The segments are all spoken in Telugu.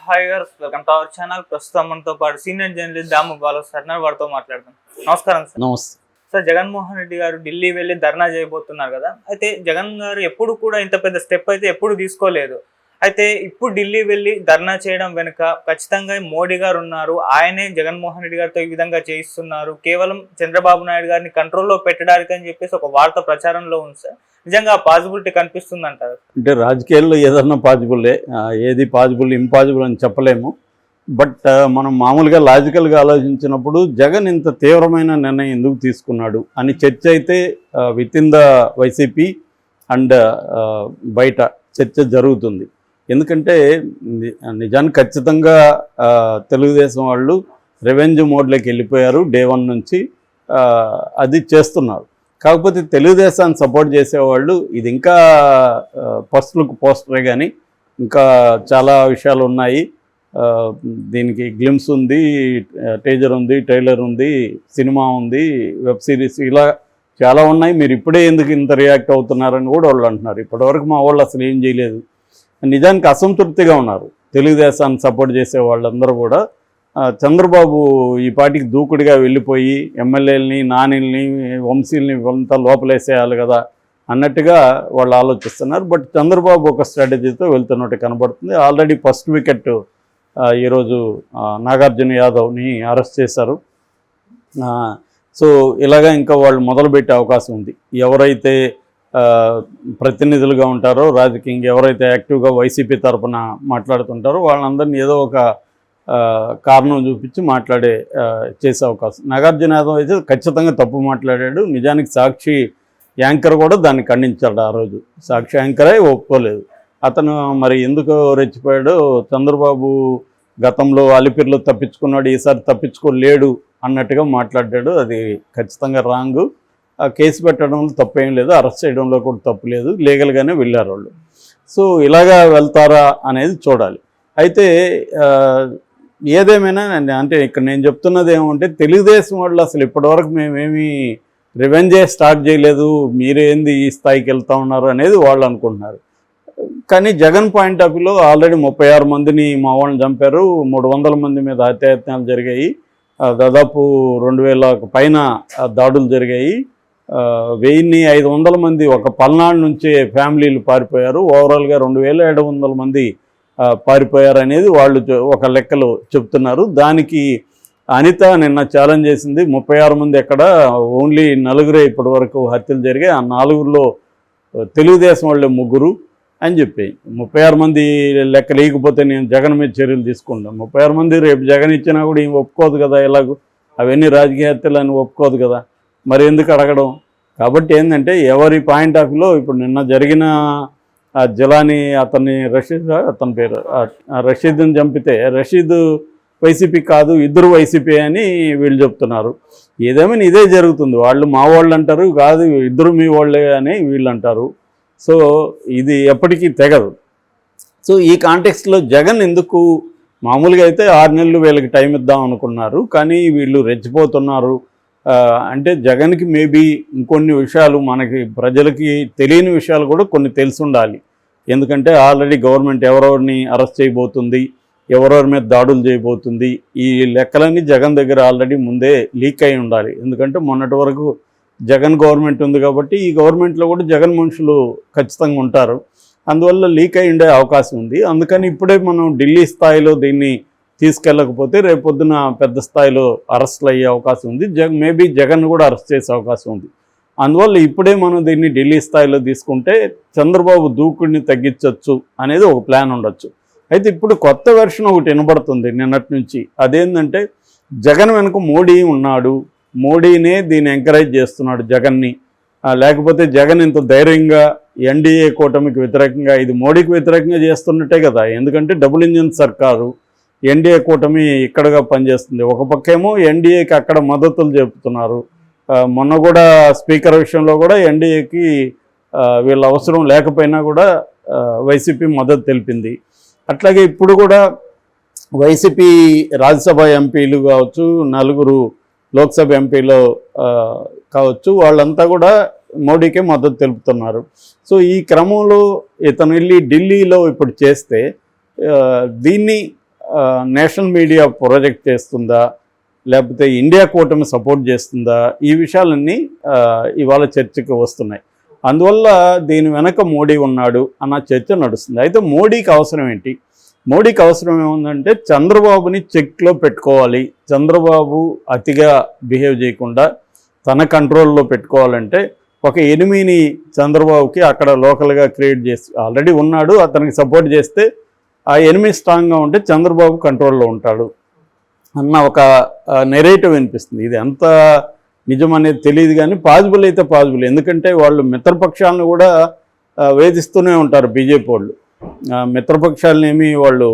హాయ్ గారు, వెల్కమ్ టు అవర్ ఛానల్. ప్రస్తుతం మనతో పాటు సీనియర్ జర్నలిస్ట్ దాము బాలు సార్ వారితో మాట్లాడదాం. నమస్కారం సార్. నమస్తే సార్, జగన్మోహన్ రెడ్డి గారు ఢిల్లీ వెళ్ళి ధర్నా చేయబోతున్నారు కదా. అయితే జగన్ గారు ఎప్పుడు కూడా ఇంత పెద్ద స్టెప్ అయితే ఎప్పుడు తీసుకోలేదు. అయితే ఇప్పుడు ఢిల్లీ వెళ్ళి ధర్నా చేయడం వెనుక ఖచ్చితంగా మోడీ గారు ఉన్నారు. ఆయనే జగన్మోహన్ రెడ్డి గారితో ఈ విధంగా చేయిస్తున్నారు. కేవలం చంద్రబాబు నాయుడు గారిని కంట్రోల్లో పెట్టడానికి అని చెప్పేసి ఒక వార్త ప్రచారంలో ఉంది సార్. నిజంగా పాసిబిలిటీ కనిపిస్తుంది అంటారు? అంటే రాజకీయాల్లో ఏదన్నా పాజిబుల్లే, ఏది పాజిబుల్ ఇంపాసిబుల్ అని చెప్పలేము. బట్ మనం మామూలుగా లాజికల్గా ఆలోచించినప్పుడు జగన్ ఇంత తీవ్రమైన నిర్ణయం ఎందుకు తీసుకున్నాడు అని చర్చ అయితే with in the YCP and బయట చర్చ జరుగుతుంది. ఎందుకంటే నిజానికి ఖచ్చితంగా తెలుగుదేశం వాళ్ళు రెవెన్యూ మోడ్లోకి వెళ్ళిపోయారు. డే 1 నుంచి అది చేస్తున్నారు. కాకపోతే తెలుగుదేశాన్ని సపోర్ట్ చేసేవాళ్ళు ఇది ఇంకా ఫస్ట్ లుక్ పోస్టరే కానీ ఇంకా చాలా విషయాలు ఉన్నాయి. దీనికి గ్లిమ్స్ ఉంది, టీజర్ ఉంది, ట్రైలర్ ఉంది, సినిమా ఉంది, వెబ్ సిరీస్, ఇలా చాలా ఉన్నాయి. మీరు ఇప్పుడే ఎందుకు ఇంత రియాక్ట్ అవుతున్నారని కూడా వాళ్ళు అంటున్నారు. ఇప్పటివరకు మా వాళ్ళు అసలు ఏం చేయలేదు. నిజానికి అసంతృప్తిగా ఉన్నారు తెలుగుదేశాన్ని సపోర్ట్ చేసే వాళ్ళందరూ కూడా. చంద్రబాబు ఈ పార్టీకి దూకుడుగా వెళ్ళిపోయి ఎమ్మెల్యేలని, నానిల్ని, వంశీల్ని అంతా లోపలేసేయాలి కదా అన్నట్టుగా వాళ్ళు ఆలోచిస్తున్నారు. బట్ చంద్రబాబు ఒక స్ట్రాటజీతో వెళ్తున్నట్టు కనబడుతుంది. ఆల్రెడీ ఫస్ట్ వికెట్ ఈరోజు నాగార్జున యాదవ్ని అరెస్ట్ చేశారు. సో ఇలాగా ఇంకా వాళ్ళు మొదలుపెట్టే అవకాశం ఉంది. ఎవరైతే ప్రతినిధులుగా ఉంటారో రాజకీయంగా, ఎవరైతే యాక్టివ్గా వైసీపీ తరఫున మాట్లాడుతుంటారో వాళ్ళందరినీ ఏదో ఒక కారణం చూపించి చేసే అవకాశం. నాగార్జున యాదవ్ అయితే ఖచ్చితంగా తప్పు మాట్లాడాడు. నిజానికి సాక్షి యాంకర్ కూడా దాన్ని ఖండించాడు. ఆ రోజు సాక్షి యాంకరే ఒప్పుకోలేదు. అతను మరి ఎందుకు రెచ్చిపోయాడో, చంద్రబాబు గతంలో అలిపిరిలో తప్పించుకున్నాడు, ఈసారి తప్పించుకోలేడు అన్నట్టుగా మాట్లాడాడు. అది ఖచ్చితంగా రాంగు. కేసు పెట్టడంలో తప్పేం లేదు, అరెస్ట్ చేయడంలో కూడా తప్పు లేదు. లీగల్గానే వెళ్ళారు వాళ్ళు. సో ఇలాగా వెళ్తారా అనేది చూడాలి. అయితే ఏదేమైనా అంటే ఇక్కడ నేను చెప్తున్నది ఏమంటే, తెలుగుదేశం వాళ్ళు అసలు ఇప్పటివరకు మేమేమి రివెంజే స్టార్ట్ చేయలేదు, మీరేంది ఈ స్థాయికి వెళ్తూ ఉన్నారు అనేది వాళ్ళు అనుకుంటున్నారు. కానీ జగన్ పాయింట్ ఆఫ్ వ్యూలో ఆల్రెడీ 36 మందిని మా వాళ్ళని చంపారు, 300 మంది మీద హత్యాయత్నాలు జరిగాయి, దాదాపు 2000 పైన దాడులు జరిగాయి, 1500 మంది ఒక పల్నాడు నుంచే ఫ్యామిలీలు పారిపోయారు, ఓవరాల్గా 2700 మంది పారిపోయారు అనేది వాళ్ళు ఒక లెక్కలు చెప్తున్నారు. దానికి అనిత నిన్న ఛాలెంజ్ చేసింది, 36 మంది ఎక్కడ, ఓన్లీ 4 ఇప్పటి వరకు హత్యలు జరిగాయి, ఆ 4లో తెలుగుదేశం వాళ్ళే 3 అని చెప్పి. 36 మంది లెక్క లేకపోతే నేను జగన్ మీద చర్యలు తీసుకుంటాను. 36 మంది రేపు జగన్ ఇచ్చినా కూడా ఏం ఒప్పుకోదు కదా, ఎలాగో అవన్నీ రాజకీయ హత్యలు అని ఒప్పుకోదు కదా, మరి ఎందుకు అడగడం? కాబట్టి ఏంటంటే ఎవరి పాయింట్ ఆఫ్ వ్యూలో ఇప్పుడు నిన్న జరిగిన జిలానీ అతని పేరు రషీద్ని చంపితే, రషీద్ వైసీపీ కాదు, ఇద్దరు వైసీపీ అని వీళ్ళు చెప్తున్నారు. ఏదేమైనా ఇదే జరుగుతుంది. వాళ్ళు మా వాళ్ళు అంటారు, కాదు ఇద్దరు మీ వాళ్ళే అని వీళ్ళు అంటారు. సో ఇది ఎప్పటికీ తెగదు. సో ఈ కాంటెక్స్ట్లో జగన్ ఎందుకు, మామూలుగా అయితే 6 నెలలు వీళ్ళకి టైం ఇద్దాం అనుకున్నారు, కానీ వీళ్ళు రెచ్చిపోతున్నారు. అంటే జగన్కి మేబీ ఇంకొన్ని విషయాలు, మనకి ప్రజలకి తెలియని విషయాలు కూడా కొన్ని తెలిసి ఉండాలి. ఎందుకంటే ఆల్రెడీ గవర్నమెంట్ ఎవరెవరిని అరెస్ట్ చేయబోతుంది, ఎవరెవరి మీద దాడులు చేయబోతుంది, ఈ లెక్కలన్నీ జగన్ దగ్గర ఆల్రెడీ ముందే లీక్ అయి ఉండాలి. ఎందుకంటే మొన్నటి వరకు జగన్ గవర్నమెంట్ ఉంది కాబట్టి ఈ గవర్నమెంట్లో కూడా జగన్ మనుషులు ఖచ్చితంగా ఉంటారు. అందువల్ల లీక్ అయి ఉండే అవకాశం ఉంది. అందుకని ఇప్పుడే మనం ఢిల్లీ స్థాయిలో దీన్ని తీసుకెళ్ళకపోతే రేపొద్దున పెద్ద స్థాయిలో అరెస్టులు అయ్యే అవకాశం ఉంది. మేబీ జగన్ కూడా అరెస్ట్ చేసే అవకాశం ఉంది. అందువల్ల ఇప్పుడే మనం దీన్ని ఢిల్లీ స్థాయిలో తీసుకుంటే చంద్రబాబు దూకుడిని తగ్గించవచ్చు అనేది ఒక ప్లాన్ ఉండొచ్చు. అయితే ఇప్పుడు కొత్త వెర్షన్ ఒకటి వినబడుతుంది నిన్నటి నుంచి. అదేంటంటే జగన్ వెనుక మోడీ ఉన్నాడు, మోడీనే దీన్ని ఎంకరేజ్ చేస్తున్నాడు జగన్ని. లేకపోతే జగన్ ఇంత ధైర్యంగా ఎన్డీఏ కూటమికి వ్యతిరేకంగా, ఇది మోడీకి వ్యతిరేకంగా చేస్తున్నట్టే కదా. ఎందుకంటే డబుల్ ఇంజిన్ సర్కారు, ఎన్డీఏ కూటమి ఇక్కడగా పనిచేస్తుంది. ఒక పక్కేమో ఎన్డీఏకి అక్కడ మద్దతులు చెబుతున్నారు. మొన్న కూడా స్పీకర్ విషయంలో కూడా ఎన్డీఏకి వీళ్ళ అవసరం లేకపోయినా కూడా వైసీపీ మద్దతు తెలిపింది. అట్లాగే ఇప్పుడు కూడా వైసీపీ రాజ్యసభ ఎంపీలు కావచ్చు, 4 లోక్సభ ఎంపీలో కావచ్చు, వాళ్ళంతా కూడా మోడీకే మద్దతు తెలుపుతున్నారు. సో ఈ క్రమంలో ఇతను వెళ్ళి ఢిల్లీలో ఇప్పుడు చేస్తే దీన్ని నేషనల్ మీడియా ప్రొజెక్ట్ చేస్తుందా, లేకపోతే ఇండియా కూటమి సపోర్ట్ చేస్తుందా, ఈ విషయాలన్నీ ఇవాళ చర్చకు వస్తున్నాయి. అందువల్ల దీని వెనక మోడీ ఉన్నాడు అన్న చర్చ నడుస్తుంది. అయితే మోడీకి అవసరం ఏంటి? మోడీకి అవసరం ఏముందంటే చంద్రబాబుని చెక్లో పెట్టుకోవాలి, చంద్రబాబు అతిగా బిహేవ్ చేయకుండా తన కంట్రోల్లో పెట్టుకోవాలంటే ఒక ఎనిమిని చంద్రబాబుకి అక్కడ లోకల్గా క్రియేట్ చేసి ఆల్రెడీ ఉన్నాడు, అతనికి సపోర్ట్ చేస్తే ఆ ఎనిమి స్ట్రాంగ్గా ఉంటే చంద్రబాబు కంట్రోల్లో ఉంటాడు అన్న ఒక నెరేటివ్ వినిపిస్తుంది. ఇది ఎంత నిజం అనేది తెలియదు, కానీ పాజిబుల్ అయితే పాజిబుల్. ఎందుకంటే వాళ్ళు మిత్రపక్షాలను కూడా వేధిస్తూనే ఉంటారు బీజేపీ వాళ్ళు. మిత్రపక్షాలను ఏమీ వాళ్ళు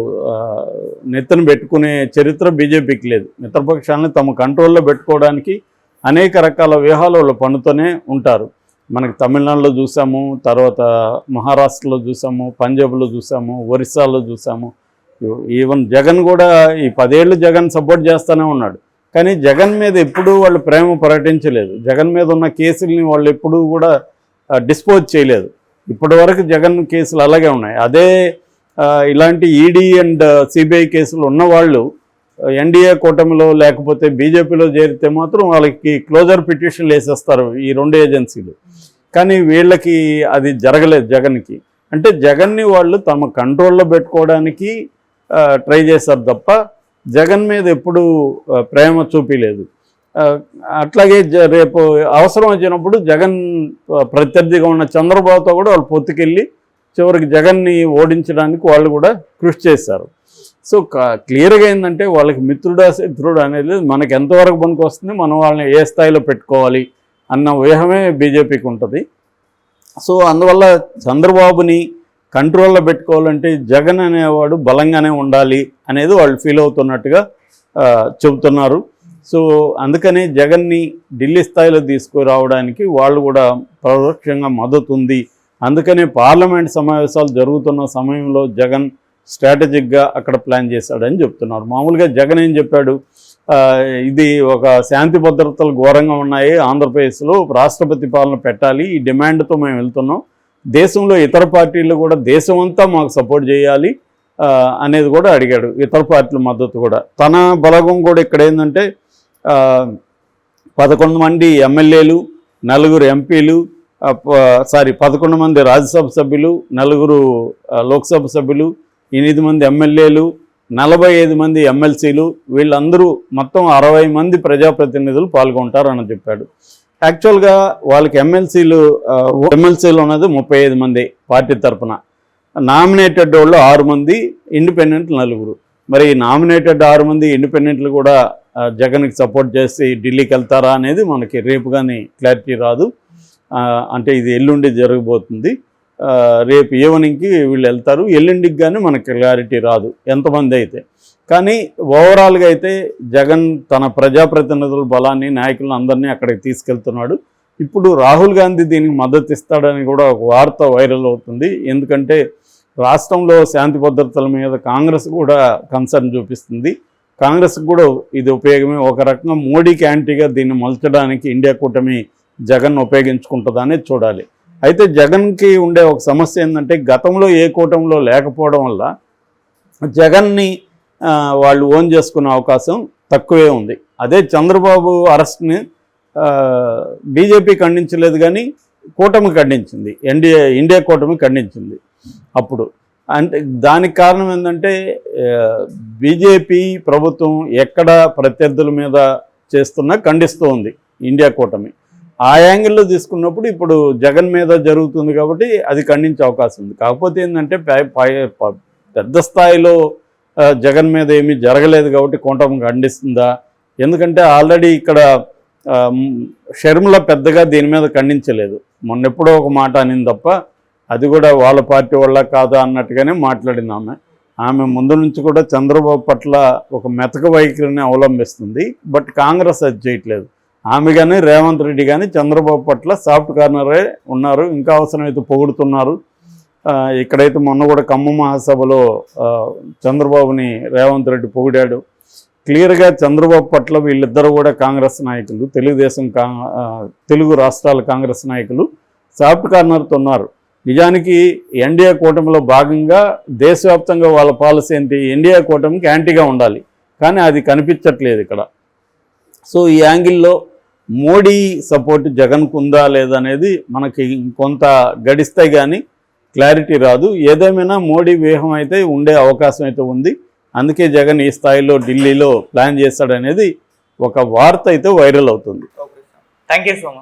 నెత్తను పెట్టుకునే చరిత్ర బీజేపీకి లేదు. మిత్రపక్షాలను తమ కంట్రోల్లో పెట్టుకోవడానికి అనేక రకాల వ్యూహాలు వాళ్ళు పన్నుతూనే ఉంటారు. మనకి తమిళనాడులో చూసాము, తర్వాత మహారాష్ట్రలో చూసాము, పంజాబ్లో చూసాము, ఒరిస్సాలో చూసాము. ఈవెన్ జగన్ కూడా ఈ 10 ఏళ్ళు జగన్ సపోర్ట్ చేస్తూనే ఉన్నాడు, కానీ జగన్ మీద ఎప్పుడూ వాళ్ళు ప్రేమ ప్రకటించలేదు. జగన్ మీద ఉన్న కేసుల్ని వాళ్ళు ఎప్పుడూ కూడా డిస్పోజ్ చేయలేదు. ఇప్పటి వరకు జగన్ కేసులు అలాగే ఉన్నాయి. అదే ఇలాంటి ఈడీ అండ్ సిబిఐ కేసులు ఉన్నవాళ్ళు ఎన్డీఏ కూటమిలో లేకపోతే బీజేపీలో చేరితే మాత్రం వాళ్ళకి క్లోజర్ పిటిషన్లు వేసేస్తారు ఈ 2 ఏజెన్సీలు. కానీ వీళ్ళకి అది జరగలేదు జగన్కి. అంటే జగన్ని వాళ్ళు తమ కంట్రోల్లో పెట్టుకోవడానికి ట్రై చేశారు తప్ప జగన్ మీద ఎప్పుడు ప్రేమ చూపించలేదు. అట్లాగే రేపు అవసరం వచ్చినప్పుడు జగన్ ప్రత్యర్థిగా ఉన్న చంద్రబాబుతో కూడా వాళ్ళు పొత్తుకెళ్ళి చివరికి జగన్ని ఓడించడానికి వాళ్ళు కూడా కృషి చేశారు. సో క్లియర్గా ఏంటంటే వాళ్ళకి మిత్రుడా శత్రుడు అనేది మనకి ఎంతవరకు పనికి వస్తుంది, మనం వాళ్ళని ఏ స్థాయిలో పెట్టుకోవాలి అన్న వ్యూహమే బీజేపీకి ఉంటుంది. సో అందువల్ల చంద్రబాబుని కంట్రోల్లో పెట్టుకోవాలంటే జగన్ అనేవాడు బలంగానే ఉండాలి అనేది వాళ్ళు ఫీల్ అవుతున్నట్టుగా చెబుతున్నారు. సో అందుకని జగన్ని ఢిల్లీ స్థాయిలో తీసుకురావడానికి వాళ్ళు కూడా పరోక్షంగా మద్దతు ఉంది. అందుకనే పార్లమెంట్ సమావేశాలు జరుగుతున్న సమయంలో జగన్ స్ట్రాటజిక్గా అక్కడ ప్లాన్ చేశాడని చెప్తున్నారు. మామూలుగా జగన్ ఏం చెప్పాడు, ఇది ఒక శాంతి భద్రతలు ఘోరంగా ఉన్నాయి, ఆంధ్రప్రదేశ్లో రాష్ట్రపతి పాలన పెట్టాలి, ఈ డిమాండ్తో మేము వెళ్తున్నాం, దేశంలో ఇతర పార్టీలు కూడా దేశమంతా మాకు సపోర్ట్ చేయాలి అనేది కూడా అడిగాడు. ఇతర పార్టీల మద్దతు కూడా. తన బలగం కూడా ఇక్కడ ఏంటంటే 11 మంది ఎమ్మెల్యేలు, 9 ఎంపీలు, 11 మంది రాజ్యసభ సభ్యులు, 9 లోక్సభ సభ్యులు, 8 మంది ఎమ్మెల్యేలు, 45 మంది ఎమ్మెల్సీలు, వీళ్ళందరూ మొత్తం 60 మంది ప్రజాప్రతినిధులు పాల్గొంటారని చెప్పాడు. యాక్చువల్గా వాళ్ళకి ఎమ్మెల్సీలు ఉన్నది 35 మంది పార్టీ తరఫున, నామినేటెడ్ వాళ్ళు 6 మంది, ఇండిపెండెంట్ 9. మరి నామినేటెడ్ 6 మంది ఇండిపెండెంట్లు కూడా జగన్కి సపోర్ట్ చేసి ఢిల్లీకి వెళ్తారా అనేది మనకి రేపు కానీ క్లారిటీ రాదు. అంటే ఇది ఎల్లుండి జరగబోతుంది. రేపు ఈవినింగ్కి వీళ్ళు వెళ్తారు, ఎల్లుండికి కానీ మనకి క్లారిటీ రాదు ఎంతమంది అయితే. కానీ ఓవరాల్గా అయితే జగన్ తన ప్రజాప్రతినిధుల బలాన్ని, నాయకులను అందరినీ అక్కడికి తీసుకెళ్తున్నాడు. ఇప్పుడు రాహుల్ గాంధీ దీనికి మద్దతు ఇస్తాడని కూడా ఒక వార్త వైరల్ అవుతుంది. ఎందుకంటే రాష్ట్రంలో శాంతి భద్రతల మీద కాంగ్రెస్ కూడా కన్సర్న్ చూపిస్తుంది. కాంగ్రెస్కి కూడా ఇది ఉపయోగమే. ఒక రకంగా మోడీకి యాంటీగా దీన్ని మలచడానికి ఇండియా కూటమి జగన్ ఉపయోగించుకుంటుందని చూడాలి. అయితే జగన్కి ఉండే ఒక సమస్య ఏంటంటే గతంలో ఏ కూటమిలో లేకపోవడం వల్ల జగన్ని వాళ్ళు ఓన్ చేసుకునే అవకాశం తక్కువే ఉంది. అదే చంద్రబాబు అరెస్ట్ని బీజేపీ ఖండించలేదు, కానీ కూటమి ఖండించింది, ఇండియా కూటమి ఖండించింది అప్పుడు. అంటే దానికి కారణం ఏంటంటే బీజేపీ ప్రభుత్వం ఎక్కడ ప్రత్యర్థుల మీద చేస్తున్నా ఖండిస్తూ ఉంది ఇండియా కూటమి. ఆ యాంగిల్లో తీసుకున్నప్పుడు ఇప్పుడు జగన్ మీద జరుగుతుంది కాబట్టి అది ఖండించే అవకాశం ఉంది. కాకపోతే ఏంటంటే పెద్ద స్థాయిలో జగన్ మీద ఏమీ జరగలేదు కాబట్టి కూటమి ఖండిస్తుందా? ఎందుకంటే ఆల్రెడీ ఇక్కడ షర్మిల పెద్దగా దీని మీద ఖండించలేదు, మొన్నెప్పుడో ఒక మాట అనింది తప్ప, అది కూడా వాళ్ళ పార్టీ వల్ల కాదా అన్నట్టుగానే మాట్లాడింది ఆమె ముందు నుంచి కూడా చంద్రబాబు పట్ల ఒక మెతక వైఖరిని అవలంబిస్తుంది. బట్ కాంగ్రెస్ అది చేయట్లేదు. ఆమె కానీ రేవంత్ రెడ్డి కానీ చంద్రబాబు పట్ల సాఫ్ట్ కార్నరే ఉన్నారు, ఇంకా అవసరమైతే పొగుడుతున్నారు. ఇక్కడైతే మొన్న కూడా ఖమ్మం మహాసభలో చంద్రబాబుని రేవంత్ రెడ్డి పొగిడాడు. క్లియర్గా చంద్రబాబు పట్ల వీళ్ళిద్దరూ కూడా కాంగ్రెస్ నాయకులు, తెలుగు రాష్ట్రాల కాంగ్రెస్ నాయకులు సాఫ్ట్ కార్నర్తో ఉన్నారు. నిజానికి ఎన్డీఏ కూటమిలో భాగంగా దేశవ్యాప్తంగా వాళ్ళ పాలసీ ఏంటి, ఎన్డీఏ కూటమికి యాంటీగా ఉండాలి, కానీ అది కనిపించట్లేదు ఇక్కడ. సో ఈ యాంగిల్లో మోడీ సపోర్ట్ జగన్కు ఉందా లేదనేది మనకి కొంత గడిస్తే కానీ క్లారిటీ రాదు. ఏదేమైనా మోడీ వ్యూహం అయితే ఉండే అవకాశం అయితే ఉంది. అందుకే జగన్ ఈ స్థాయిలో ఢిల్లీలో ప్లాన్ చేస్తాడనేది ఒక వార్త అయితే వైరల్ అవుతుంది. Okay sir, thank you so much.